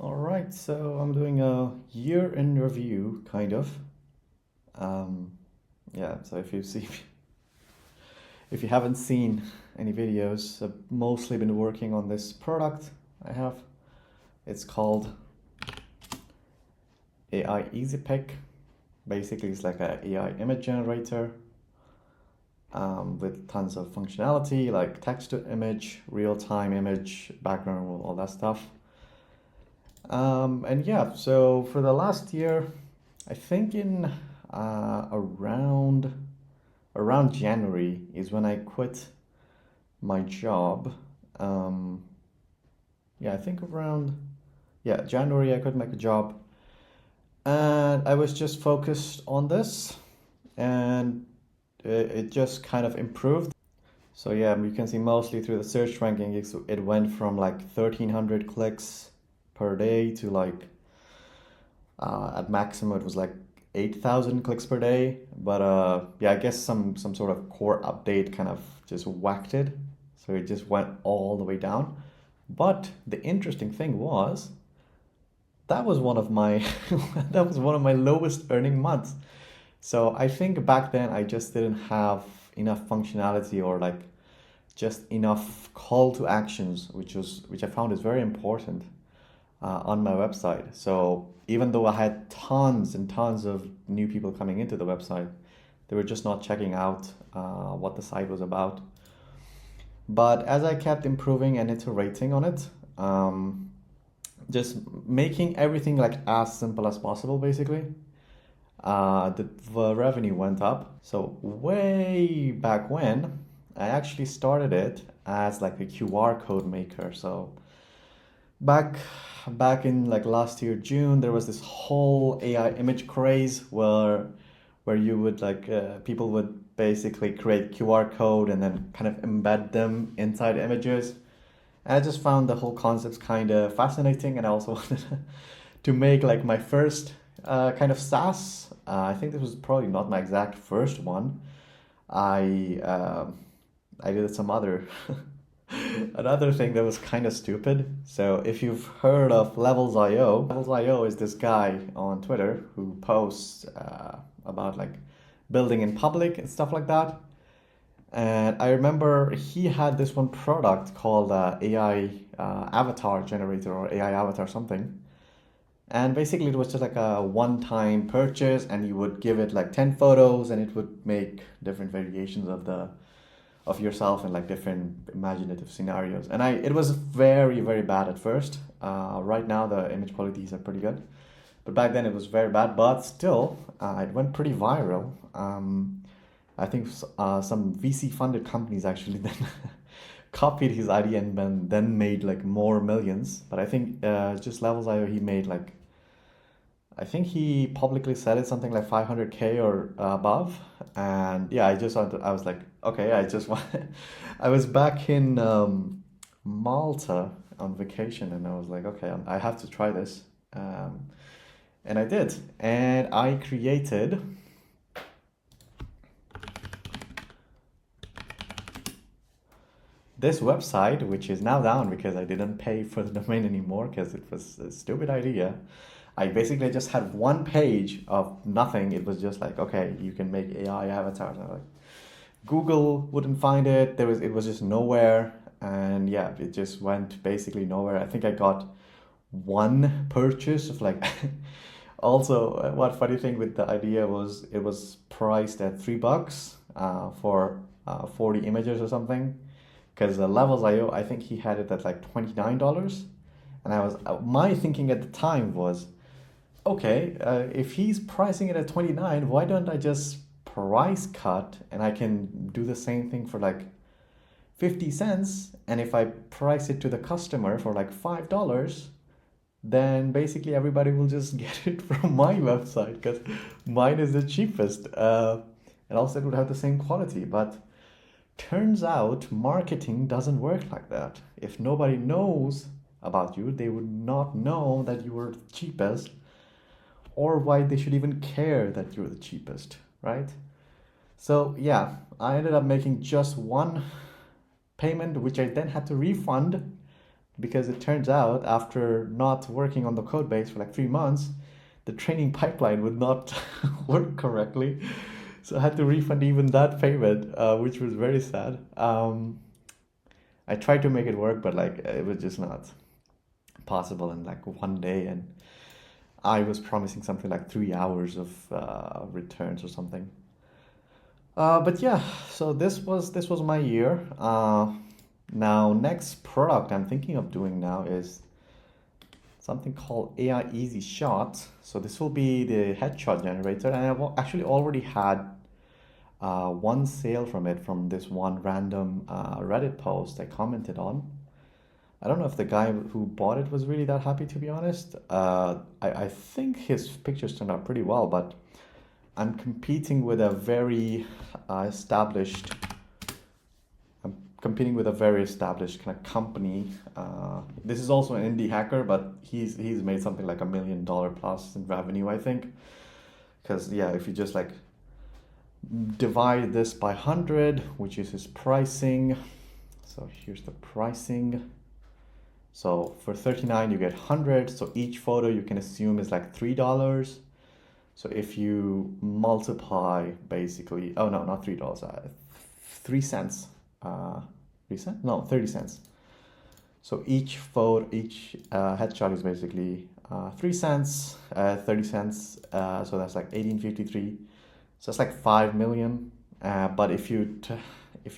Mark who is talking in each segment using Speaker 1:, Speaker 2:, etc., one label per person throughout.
Speaker 1: All right, so I'm doing a year in review, kind of. Um, yeah, so if you haven't seen any videos, I've mostly been working on this product I have. It's called AI Easy Pick. Basically, it's like a AI image generator with tons of functionality like text to image, real-time image, background, all that stuff. And yeah, so for the last year, I think in around January is when I quit my job. Um, yeah, I think around January I quit my job, and I was just focused on this, and it just kind of improved. So yeah, you can see mostly through the search ranking, it went from like 1,300 clicks per day to like at maximum it was like 8,000 clicks per day. But yeah, I guess some sort of core update kind of just whacked it, so it just went all the way down. But the interesting thing was that was one of my that was one of my lowest earning months. So I think back then I just didn't have enough functionality or like just enough call to actions, which I found is very important on my website. So even though I had tons and tons of new people coming into the website, they were just not checking out what the site was about. But as I kept improving and iterating on it, just making everything like as simple as possible, basically, the revenue went up. So way back when, I actually started it as like a QR code maker. So back back in like last year June, there was this whole AI image craze where you would like people would basically create QR code and then kind of embed them inside images. And I just found the whole concepts kind of fascinating, and I also wanted to make like my first kind of SaaS. I think this was probably not my exact first one. I I did some other another thing that was kind of stupid. So if you've heard of Levels.io is this guy on Twitter who posts about like building in public and stuff like that. And I remember he had this one product called AI avatar generator or AI avatar something. And basically it was just like a one-time purchase, and you would give it like 10 photos and it would make different variations of yourself in like different imaginative scenarios. And it was very, very bad at first. Right now the image qualities are pretty good. But back then it was very bad, but still, it went pretty viral. I think some VC funded companies actually then copied his idea and then made like more millions. But I think just Levels.io, he made like, I think he publicly said it something like 500K or above. And yeah, I was like, okay, I just want, I was back in Malta on vacation, and I was like, okay, I have to try this. And I did. And I created this website, which is now down because I didn't pay for the domain anymore because it was a stupid idea. I basically just had one page of nothing. It was just like, okay, you can make AI avatars. And I was like, Google wouldn't find it. It was just nowhere. And yeah, it just went basically nowhere. I think I got one purchase of like also what funny thing with the idea was it was priced at $3 for 40 images or something, because the Levels.io, I think he had it at like $29. And I was my thinking at the time was, okay, if he's pricing it at 29, why don't I just price cut and I can do the same thing for like 50 cents? And if I price it to the customer for like $5, then basically everybody will just get it from my website because mine is the cheapest. And also it would have the same quality. But turns out marketing doesn't work like that. If nobody knows about you, they would not know that you were the cheapest, or why they should even care that you're the cheapest, right? So yeah, I ended up making just one payment, which I then had to refund because it turns out after not working on the code base for like 3 months, the training pipeline would not work correctly. So I had to refund even that payment, which was very sad. I tried to make it work, but like it was just not possible in like one day. And I was promising something like 3 hours of returns or something. But yeah, so this was my year. Now next product I'm thinking of doing now is something called AI Easy Shot. So this will be the headshot generator, and I've actually already had one sale from it from this one random Reddit post I commented on. I don't know if the guy who bought it was really that happy, to be honest. I think his pictures turned out pretty well, but I'm competing with a very established. I'm competing with a very established kind of company. This is also an indie hacker, but he's made something like $1 million plus in revenue, I think. Because yeah, if you just like divide this by 100, which is his pricing. So here's the pricing. So for 39 you get 100. So each photo you can assume is like $3. So if you multiply basically, oh no, not $3, 3 cents. 3 cents? No, 30 cents. So each headshot is basically 3 cents, 30 cents. So that's like 1853. So it's like 5 million. But if you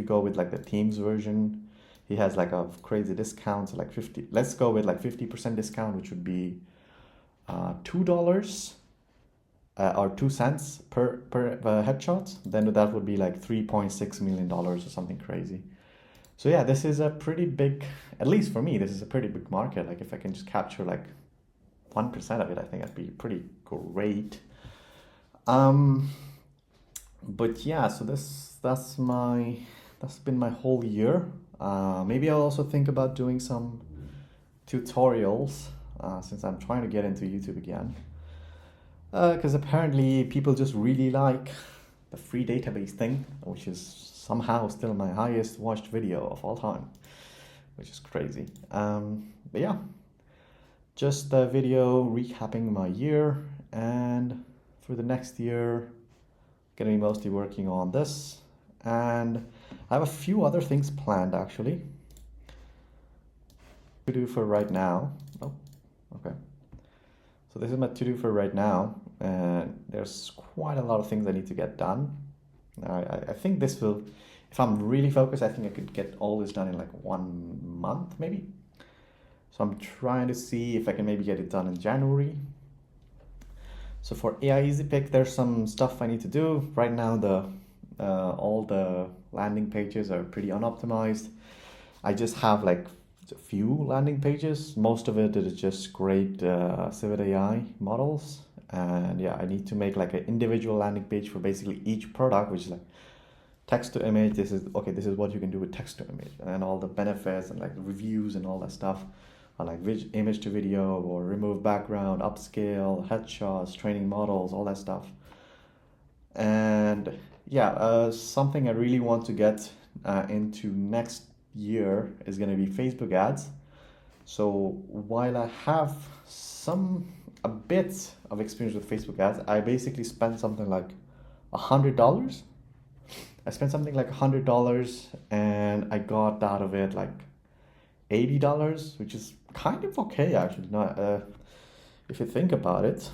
Speaker 1: go with like the Teams version, he has like a crazy discount, so like 50. Let's go with like 50% discount, which would be $2 or 2 cents per headshot. Then that would be like $3.6 million or something crazy. So yeah, this is a pretty big, at least for me, this is a pretty big market. Like if I can just capture like 1% of it, I think that'd be pretty great. But yeah, so that's been my whole year. Maybe I'll also think about doing some tutorials since I'm trying to get into YouTube again. Because apparently people just really like the free database thing, which is somehow still my highest watched video of all time, which is crazy. But yeah, just a video recapping my year, and for the next year, gonna be mostly working on this, and I have a few other things planned actually to do for right now. Oh, okay. So this is my to-do for right now, and there's quite a lot of things I need to get done. I think this will, if I'm really focused, I think I could get all this done in like 1 month maybe. So I'm trying to see if I can maybe get it done in January. So for AI Easy Pick, there's some stuff I need to do. Right now, all the landing pages are pretty unoptimized. I just have like a few landing pages. Most of it is just scraped Civet AI models. And yeah, I need to make like an individual landing page for basically each product, which is like text to image. This is what you can do with text to image, and then all the benefits and like reviews and all that stuff. Or like image to video, or remove background, upscale, headshots, training models, all that stuff. And yeah, something I really want to get into next year is going to be Facebook ads. So while I have a bit of experience with Facebook ads, I basically spent something like $100. I spent something like $100, and I got out of it like $80, which is kind of okay actually. Not if you think about it.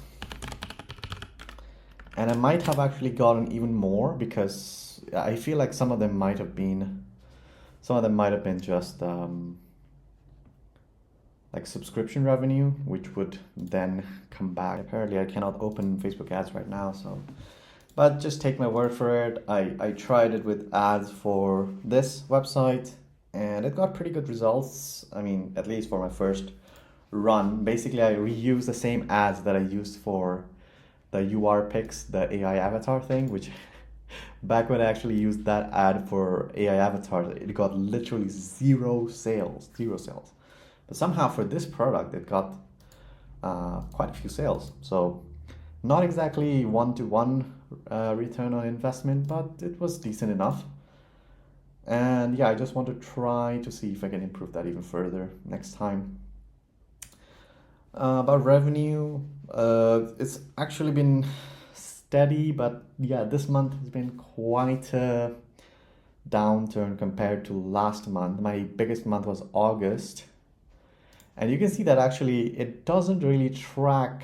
Speaker 1: And I might have actually gotten even more, because I feel like some of them might have been just like subscription revenue, which would then come back. Apparently I cannot open Facebook ads right now, so but just take my word for it. I tried it with ads for this website, and it got pretty good results. I mean, at least for my first run. Basically, I reused the same ads that I used for the UR picks, the AI avatar thing, which back when I actually used that ad for AI avatars, it got literally zero sales. But somehow for this product, it got quite a few sales. So not exactly one-to-one return on investment, but it was decent enough. And yeah, I just want to try to see if I can improve that even further next time. About revenue, it's actually been steady, but yeah, this month has been quite a downturn compared to last month. My biggest month was August, and you can see that actually it doesn't really track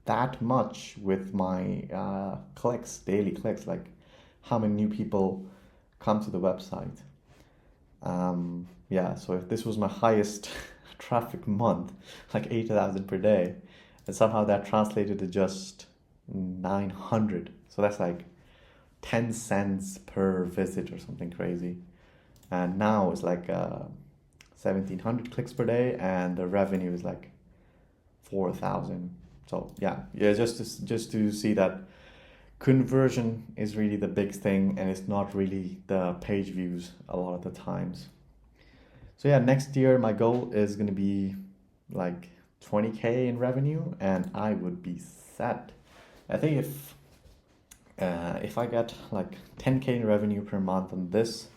Speaker 1: that much with my clicks, daily clicks, like how many new people come to the website. Yeah, so if this was my highest traffic month, like 8,000 per day, and somehow that translated to just 900. So that's like 10 cents per visit or something crazy. And now it's like 1,700 clicks per day, and the revenue is like 4,000. So yeah, just to see that conversion is really the big thing, and it's not really the page views a lot of the times. So yeah, next year my goal is gonna be like 20K in revenue, and I would be set. I think if I get like 10K in revenue per month on this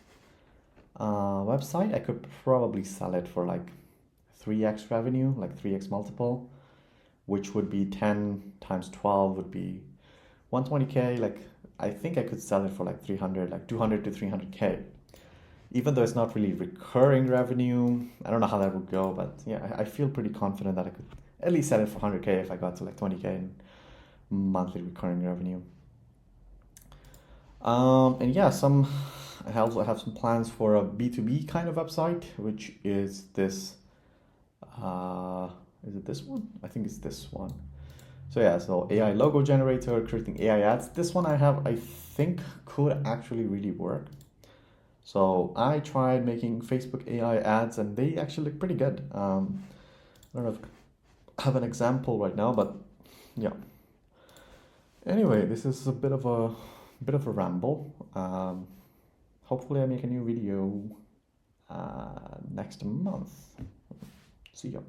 Speaker 1: website, I could probably sell it for like 3x revenue, like 3x multiple, which would be 10 times 12 would be 120K. Like I think I could sell it for like 300, like 200 to 300K. Even though it's not really recurring revenue, I don't know how that would go, but yeah, I feel pretty confident that I could at least sell it for 100K if I got to like 20K in monthly recurring revenue. And yeah, I also have some plans for a B2B kind of website, which is this. Is it this one? I think it's this one. So yeah, so AI logo generator, creating AI ads. This one I think could actually really work. So I tried making Facebook AI ads, and they actually look pretty good. I don't know if I have an example right now, but yeah. Anyway, this is a bit of a ramble. Hopefully, I make a new video next month. See ya.